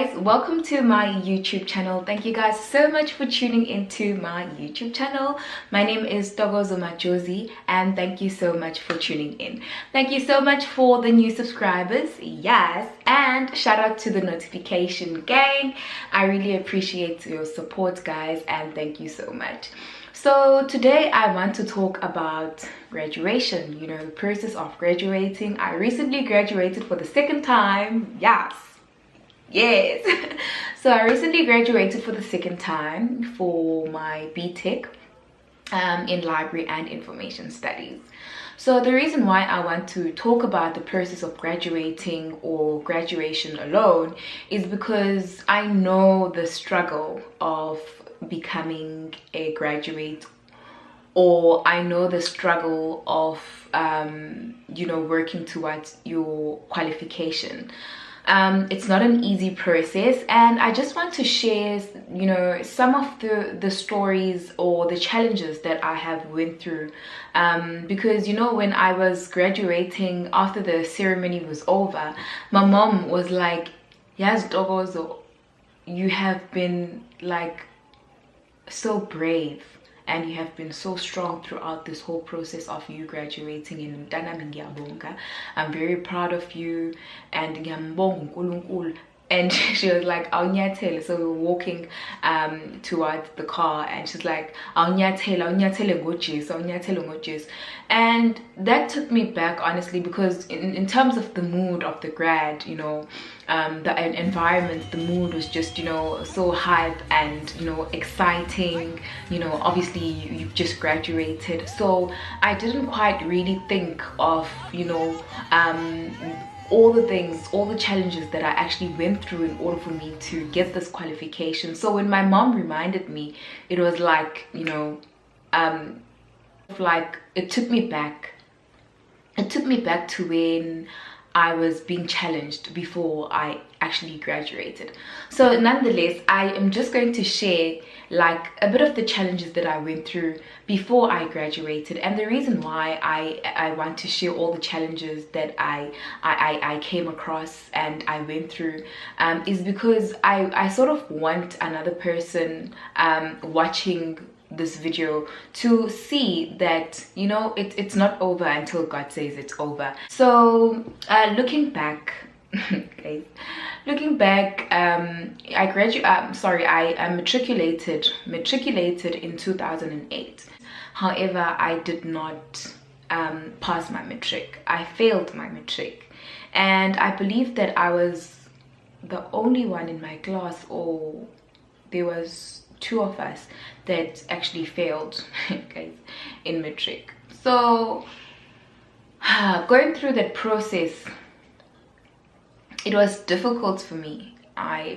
guys, welcome to my YouTube channel. Thank you guys so much for tuning into my YouTube channel. My name is Togozo Machozi and thank you so much for tuning in. Thank you so much for the new subscribers, yes, and shout out to the notification gang. I really appreciate your support guys and thank you so much. So today I want to talk about graduation, the process of graduating. I recently graduated for the second time. Yes. So I recently graduated for the second time for my BTech in library and information studies. So the reason why I want to talk about the process of graduating or graduation alone is because I know the struggle of becoming a graduate, or I know the struggle of working towards your qualification. It's not an easy process, and I just want to share some of the stories or the challenges that I have went through, because when I was graduating, after the ceremony was over, my mom was like, "Yes, Dogozo, you have been like so brave and you have been so strong throughout this whole process of you graduating in Dana. I'm very proud of you and and she was like, "Awunyathele." So we were walking towards the car and she's like, "Awunyathele ngojesu." And that took me back, honestly, because in terms of the mood of the grad, the environment, the mood was just so hype and exciting. Obviously you've just graduated, so I didn't quite really think of all the things, all the challenges that I actually went through in order for me to get this qualification. So when my mom reminded me, it was like it took me back to when I was being challenged before I actually graduated. So nonetheless, I am just going to share like a bit of the challenges that I went through before I graduated, and the reason why I want to share all the challenges that I came across and I went through is because I sort of want another person watching this video to see that it's not over until God says it's over. So looking back guys, I matriculated in 2008. However, I did not pass my matric. I failed my matric, and I believe that I was the only one in my class, or there was two of us that actually failed guys in matric. So going through that process, it was difficult for me.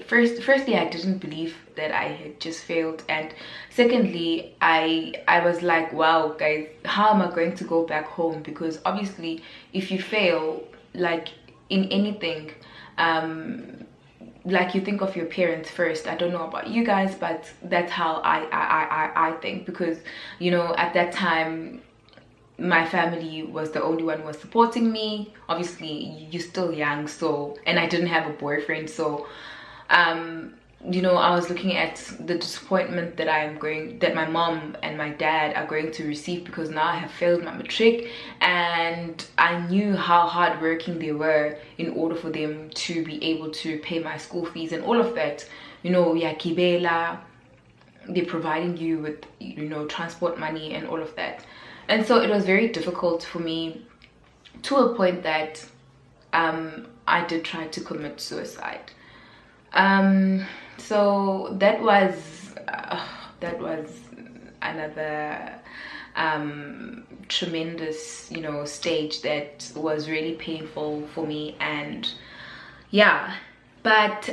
Firstly, I didn't believe that I had just failed, and secondly, I was like, wow guys, how am I going to go back home? Because obviously if you fail like in anything, like you think of your parents first. I don't know about you guys, but that's how I think, because at that time my family was the only one who was supporting me. Obviously you're still young, so, and I didn't have a boyfriend, so I was looking at the disappointment that my mom and my dad are going to receive, because now I have failed my matric, and I knew how hardworking they were in order for them to be able to pay my school fees and all of that. Yakibela, they're providing you with transport money and all of that. And so it was very difficult for me, to a point that I did try to commit suicide. So that was another tremendous stage that was really painful for me. And yeah, but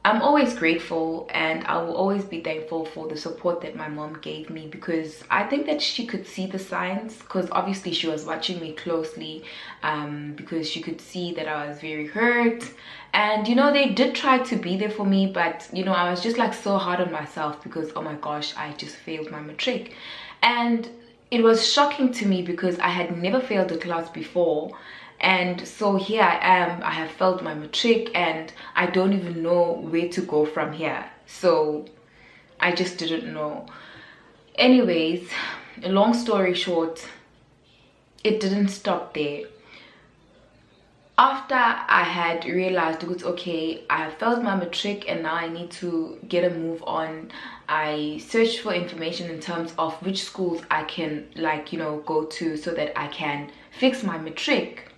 I'm always grateful, and I will always be thankful for the support that my mom gave me, because I think that she could see the signs, because obviously she was watching me closely, because she could see that I was very hurt. And they did try to be there for me, but I was just like so hard on myself, because oh my gosh, I just failed my matric. And it was shocking to me because I had never failed a class before, And so here I am, I have failed my matric and I don't even know where to go from here. So I just didn't know. Anyways, long story short, it didn't stop there. After I had realized it was okay, I have failed my matric and now I need to get a move on, I searched for information in terms of which schools I can, like, you know, go to so that I can fix my matric.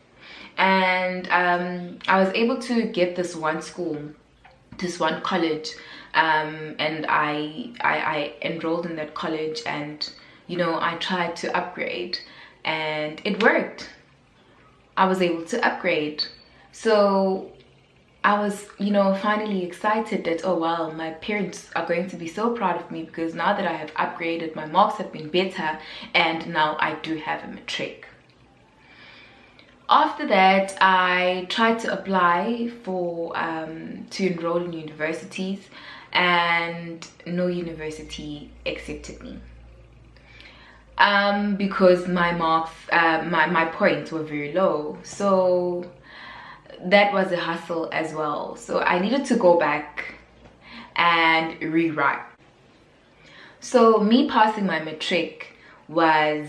And I was able to get this one school, this one college, and I enrolled in that college, and you know, I tried to upgrade and it worked. I was able to upgrade. So I was, you know, finally excited that, oh wow, my parents are going to be so proud of me because now that I have upgraded, my marks have been better and now I do have a matric. After that, I tried to apply for to enroll in universities, and no university accepted me. Because my marks, my points were very low. So that was a hassle as well. So I needed to go back and rewrite. So me passing my matric was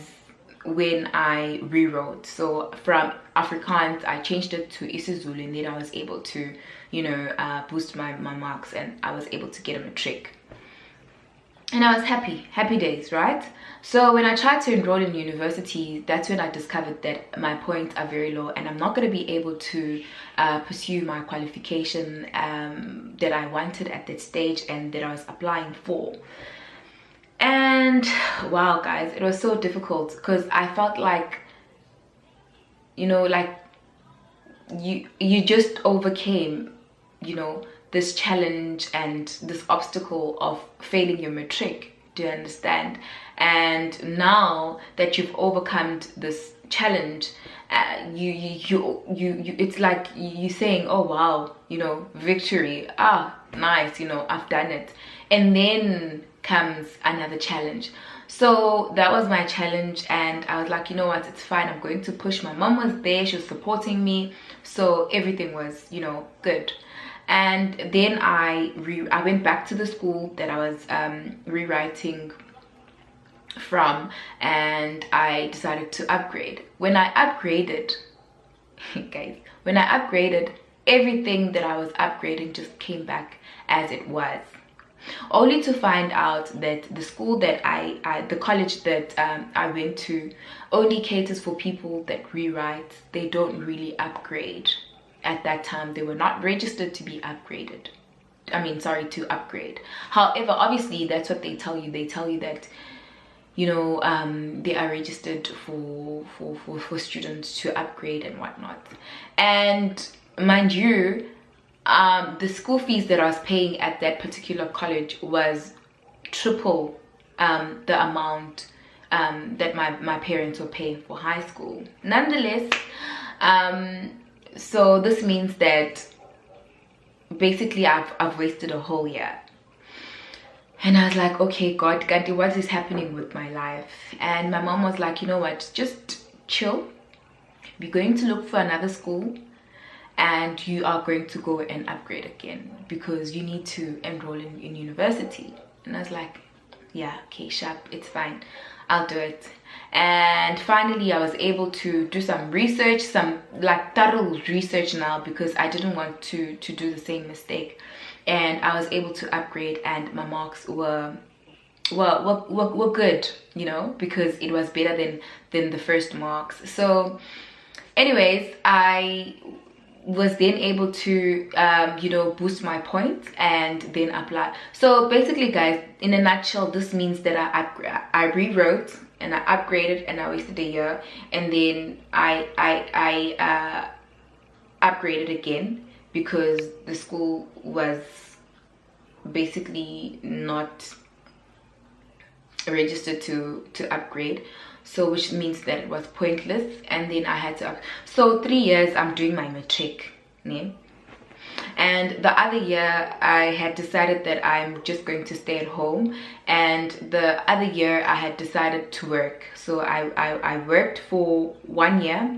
when I rewrote. So from Afrikaans, I changed it to isiZulu, and then I was able to, you know, boost my marks, and I was able to get a matric. And I was happy days, right? So when I tried to enroll in university, that's when I discovered that my points are very low and I'm not going to be able to pursue my qualification that I wanted at that stage and that I was applying for. And wow, guys, it was so difficult because I felt like, you know, like you just overcame, you know, this challenge and this obstacle of failing your matric. Do you understand? And now that you've overcome this challenge, it's like you saying, oh wow, you know, victory, nice, you know, I've done it. And then comes another challenge. So that was my challenge, and I was like, you know what, it's fine, I'm going to push. My mom was there, she was supporting me, so everything was, you know, good. And then I went back to the school that I was rewriting from, and I decided to upgrade. When I upgraded, guys, when I upgraded, everything that I was upgrading just came back as it was. Only to find out that the school that the college that I went to only caters for people that rewrite. They don't really upgrade. At that time, they were not registered to be upgraded. To upgrade. However, obviously, that's what they tell you. They tell you that, you know, they are registered for students to upgrade and whatnot. And mind you, the school fees that I was paying at that particular college was triple the amount that my parents were paying for high school. Nonetheless, so this means that basically I've wasted a whole year. And I was like, okay, God, what is happening with my life? And my mom was like, you know what, just chill. We're going to look for another school and you are going to go and upgrade again because you need to enroll in university. And I was like, yeah, okay, sharp, it's fine, I'll do it. And finally I was able to do some research, some like thorough research now, because I didn't want to do the same mistake. And I was able to upgrade, and my marks were good, you know, because it was better than the first marks. So anyways, I was then able to you know, boost my points and then apply. So basically, guys, in a nutshell, this means that I rewrote and I upgraded and I wasted a year, and then I upgraded again because the school was basically not registered to upgrade, so which means that it was pointless. And then I had to so 3 years I'm doing my matric, né? And the other year I had decided that I'm just going to stay at home, and the other year I had decided to work. So I worked for 1 year.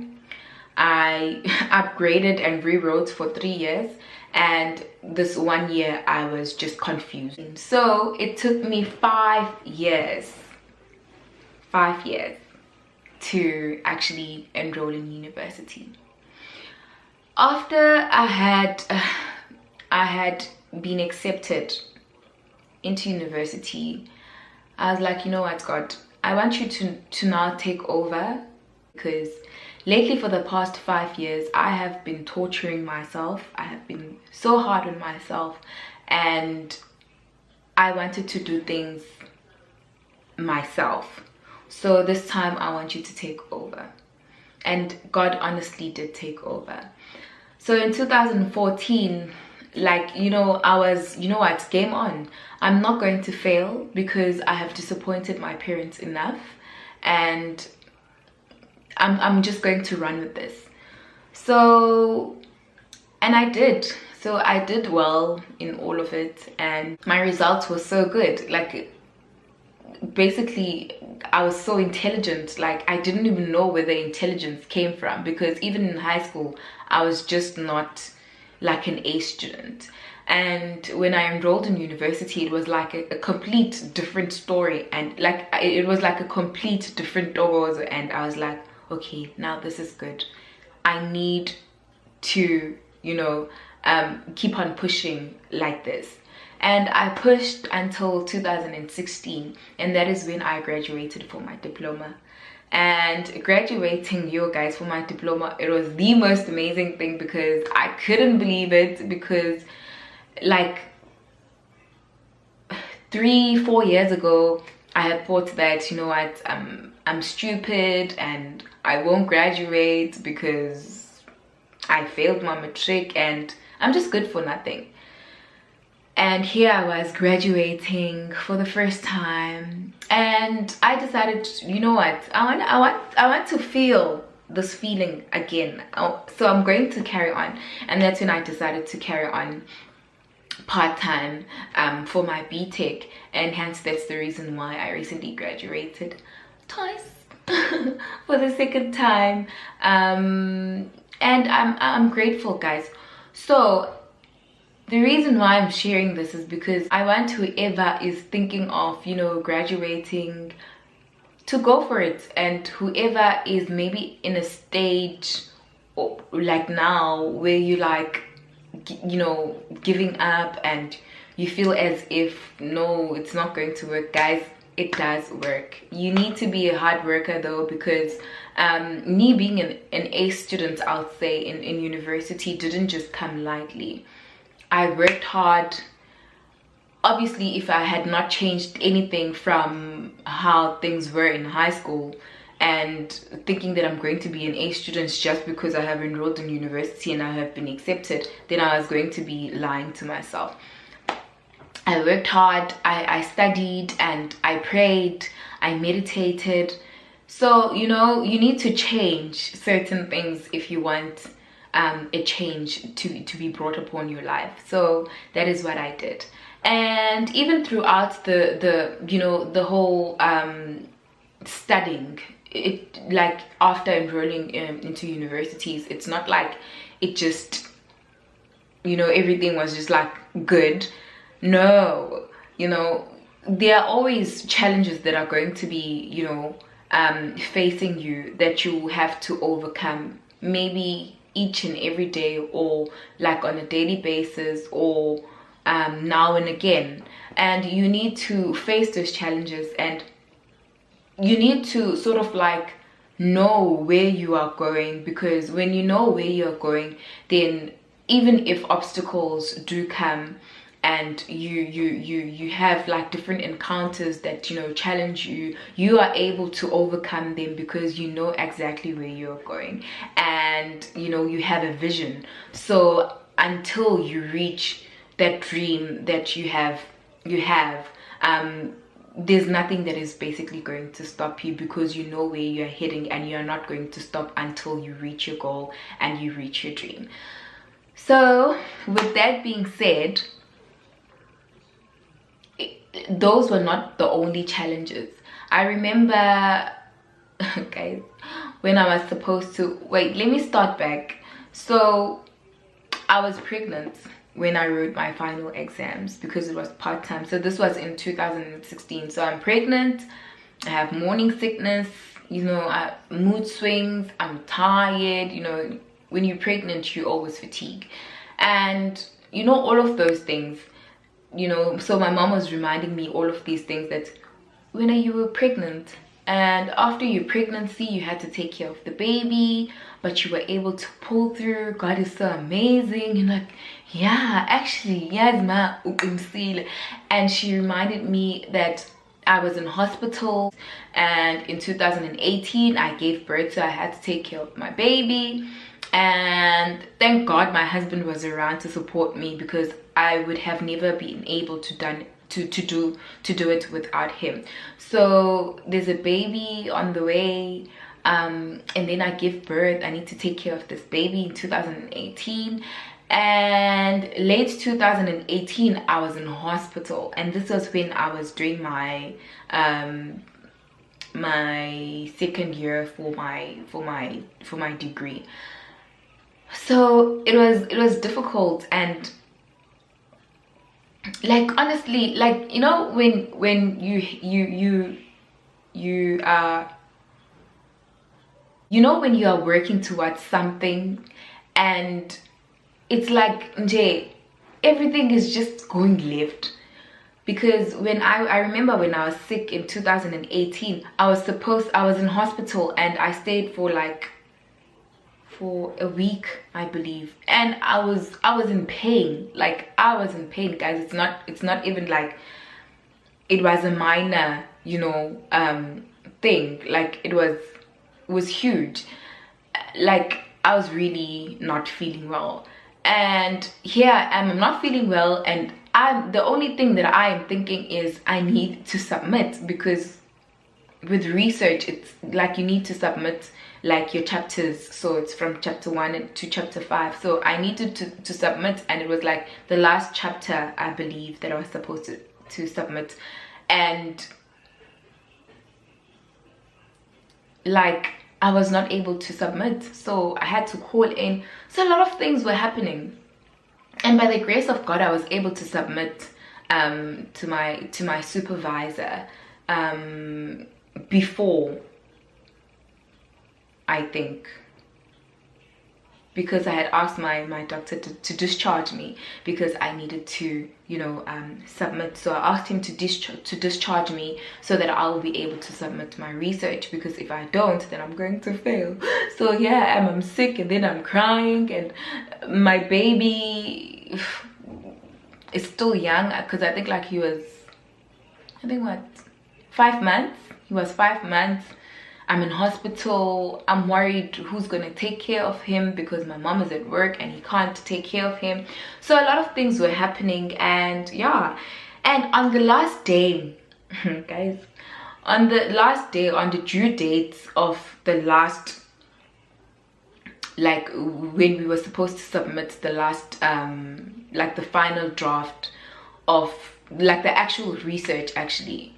I upgraded and rewrote for 3 years, and this 1 year I was just confused. So it took me 5 years to actually enroll in university. After I had been accepted into university, I was like, you know what, God, I want you to now take over, because lately for the past 5 years I have been torturing myself. I have been so hard on myself, and I wanted to do things myself. So this time I want you to take over. And God honestly did take over. So in 2014, like, you know, I was, you know what, game on. I'm not going to fail because I have disappointed my parents enough, and I'm just going to run with this. So, and I did. So I did well in all of it, and my results were so good. Like, basically I was so intelligent. Like, I didn't even know where the intelligence came from, because even in high school I was just not like an A student. And when I enrolled in university, it was like a complete different story, and like it was like a complete different doors. And I was like, okay, now this is good. I need to, you know, keep on pushing like this. And I pushed until 2016, and that is when I graduated for my diploma. And graduating, you guys, for my diploma, it was the most amazing thing, because I couldn't believe it. Because like 3-4 years ago, I had thought that, you know what, I'm stupid and I won't graduate because I failed my matric and I'm just good for nothing. And here I was graduating for the first time, and I decided, you know what, I want to feel this feeling again. So I'm going to carry on. And that's when I decided to carry on part-time for my BTech, and hence that's the reason why I recently graduated twice for the second time. And I'm grateful, guys. So the reason why I'm sharing this is because I want whoever is thinking of, you know, graduating to go for it, and whoever is maybe in a stage like now where you like, you know, giving up and you feel as if no, it's not going to work. Guys, it does work. You need to be a hard worker though, because me being an A student, I would say, in university didn't just come lightly. I worked hard. Obviously, if I had not changed anything from how things were in high school, and thinking that I'm going to be an A student just because I have enrolled in university and I have been accepted, then I was going to be lying to myself. I worked hard, I studied, and I prayed, I meditated. So, you know, you need to change certain things if you want a change to be brought upon your life. So that is what I did. And even throughout the you know, the whole studying, it, like after enrolling into universities, it's not like it just, you know, everything was just like good. No, you know, there are always challenges that are going to be, you know, facing you, that you have to overcome, maybe each and every day, or like on a daily basis, or now and again. And you need to face those challenges, and you need to sort of like know where you are going, because when you know where you're going, then even if obstacles do come and you have like different encounters that, you know, challenge you, you are able to overcome them, because you know exactly where you're going, and you know, you have a vision. So until you reach that dream that you have, there's nothing that is basically going to stop you, because you know where you're heading, and you're not going to stop until you reach your goal and you reach your dream. So with that being said, those were not the only challenges. I remember, guys, when I was supposed to, wait, let me start back. So I was pregnant when I wrote my final exams because it was part-time. So this was in 2016. So I'm pregnant, I have morning sickness, you know, mood swings, I'm tired. You know, when you're pregnant, you always fatigue, and you know, all of those things, you know. So my mom was reminding me all of these things, that when you were pregnant, and after your pregnancy you had to take care of the baby, but you were able to pull through. God is so amazing. And like, yeah, actually, yes, ma. And she reminded me that I was in hospital, and in 2018 I gave birth, so I had to take care of my baby. And thank God my husband was around to support me, because I would have never been able to do it without him. So there's a baby on the way, and then I give birth. I need to take care of this baby in 2018, and late 2018 I was in hospital, and this was when I was doing my my second year for my degree. So it was difficult, and like, honestly, like, you know, when you are, you know, when you are working towards something, and it's like, everything is just going left. Because when I remember when I was sick in 2018, I was in hospital, and I stayed for a week, I believe, and I was in pain. Like, I was in pain, guys. It's not even like it was a minor, you know, thing. Like, it was huge. Like, I was really not feeling well, and here I am, I'm not feeling well, and the only thing that I am thinking is I need to submit, because with research, it's like you need to submit like your chapters. So it's from chapter 1 to chapter 5. So I needed to submit, and it was like the last chapter, I believe, that I was supposed to submit. And like, I was not able to submit, so I had to call in. So a lot of things were happening, and by the grace of God I was able to submit to my supervisor before, I think, because I had asked my doctor to discharge me, because I needed to, you know, submit. So I asked him to discharge me, so that I'll be able to submit my research, because if I don't, then I'm going to fail. So yeah, I'm sick, and then I'm crying, and my baby is still young, because I think like he was, what, 5 months. He was 5 months. I'm in hospital. I'm worried who's gonna take care of him, because my mom is at work and he can't take care of him. So a lot of things were happening, and yeah. And on the last day, guys, on the last day, on the due dates of the last, like when we were supposed to submit the last like the final draft of like the actual research, actually,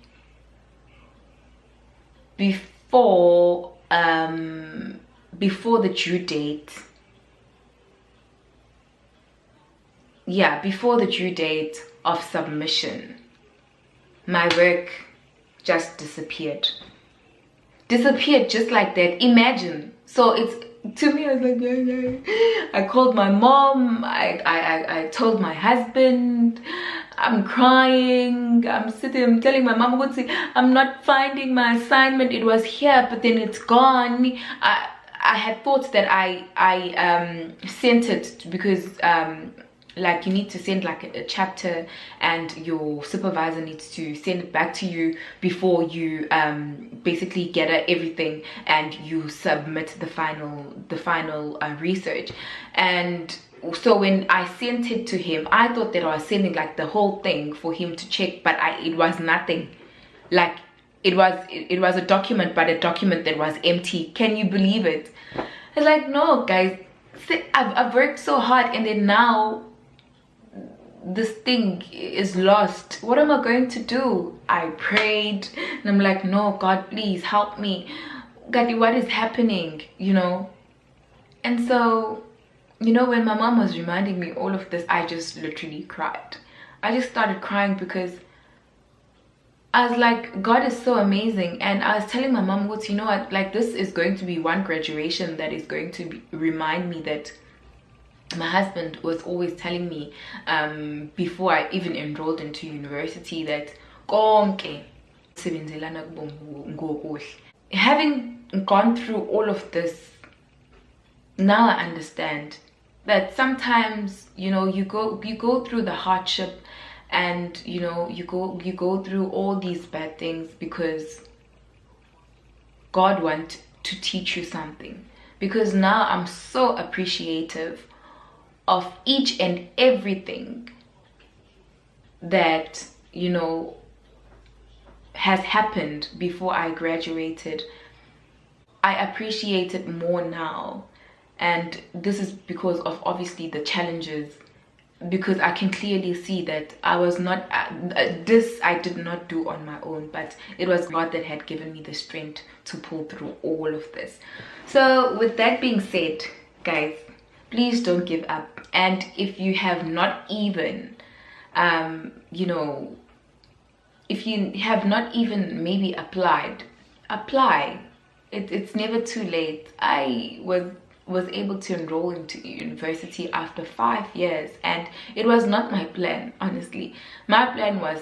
before the due date, yeah, before the due date of submission, my work just disappeared just like that. Imagine. So it's, to me, I was like, yeah. I called my mom, I told my husband, I'm crying, I'm sitting, I'm telling my mom, I'm not finding my assignment. It was here, but then it's gone. I had thought that I sent it, because like you need to send like a chapter, and your supervisor needs to send it back to you before you basically gather everything and you submit the final research. And so when I sent it to him, I thought that I was sending like the whole thing for him to check, but it was nothing. Like, it was a document, but a document that was empty. Can you believe it? I was like, no, guys, see, I've worked so hard, and then now this thing is lost. What am I going to do? I prayed, and I'm like, no, God, please help me. Gadi, what is happening, you know? And so, you know, when my mom was reminding me all of this, I just literally cried. I just started crying because I was like, God is so amazing. And I was telling my mom, what, you know what, like, this is going to be one graduation that is going to remind me that my husband was always telling me before I even enrolled into university that having gone through all of this, now I understand that sometimes, you know, you go through the hardship, and you know, you go through all these bad things because God wants to teach you something. Because now I'm so appreciative of each and everything that, you know, has happened before I graduated. I appreciate it more now, and this is because of obviously the challenges, because I can clearly see that I was not this I did not do on my own, but it was God that had given me the strength to pull through all of this. So with that being said, guys, please don't give up. And if you have not even you know, if you have not even maybe applied, apply. It's never too late. I was able to enroll into university after 5 years, and it was not my plan, honestly. My plan was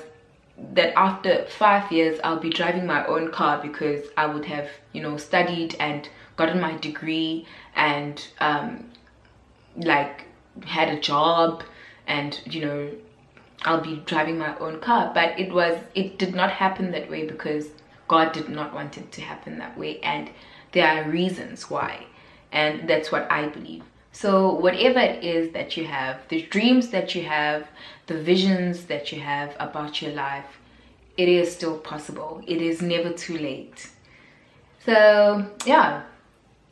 that after 5 years I'll be driving my own car, because I would have, you know, studied and gotten my degree and like had a job, and you know, I'll be driving my own car. But it did not happen that way, because God did not want it to happen that way, and there are reasons why. And that's what I believe. So whatever it is that you have, the dreams that you have, the visions that you have about your life, it is still possible. It is never too late. So yeah,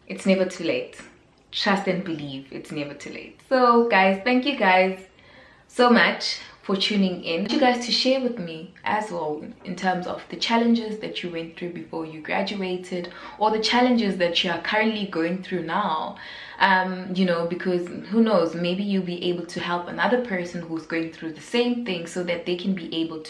it's never too late. Trust and believe, it's never too late. So guys, thank you guys so much for tuning in. I want you guys to share with me as well in terms of the challenges that you went through before you graduated, or the challenges that you are currently going through now. You know, because who knows, maybe you'll be able to help another person who's going through the same thing, so that they can be able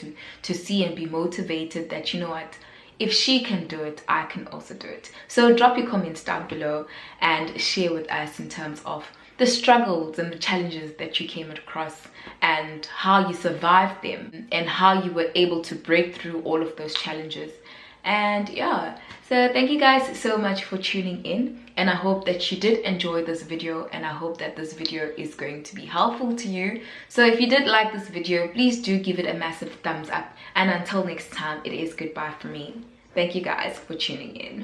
to see and be motivated that, you know what, if she can do it, I can also do it. So drop your comments down below and share with us in terms of the struggles and the challenges that you came across, and how you survived them, and how you were able to break through all of those challenges. And yeah, so thank you guys so much for tuning in, and I hope that you did enjoy this video, and I hope that this video is going to be helpful to you. So if you did like this video, please do give it a massive thumbs up, and until next time, it is goodbye from me. Thank you guys for tuning in.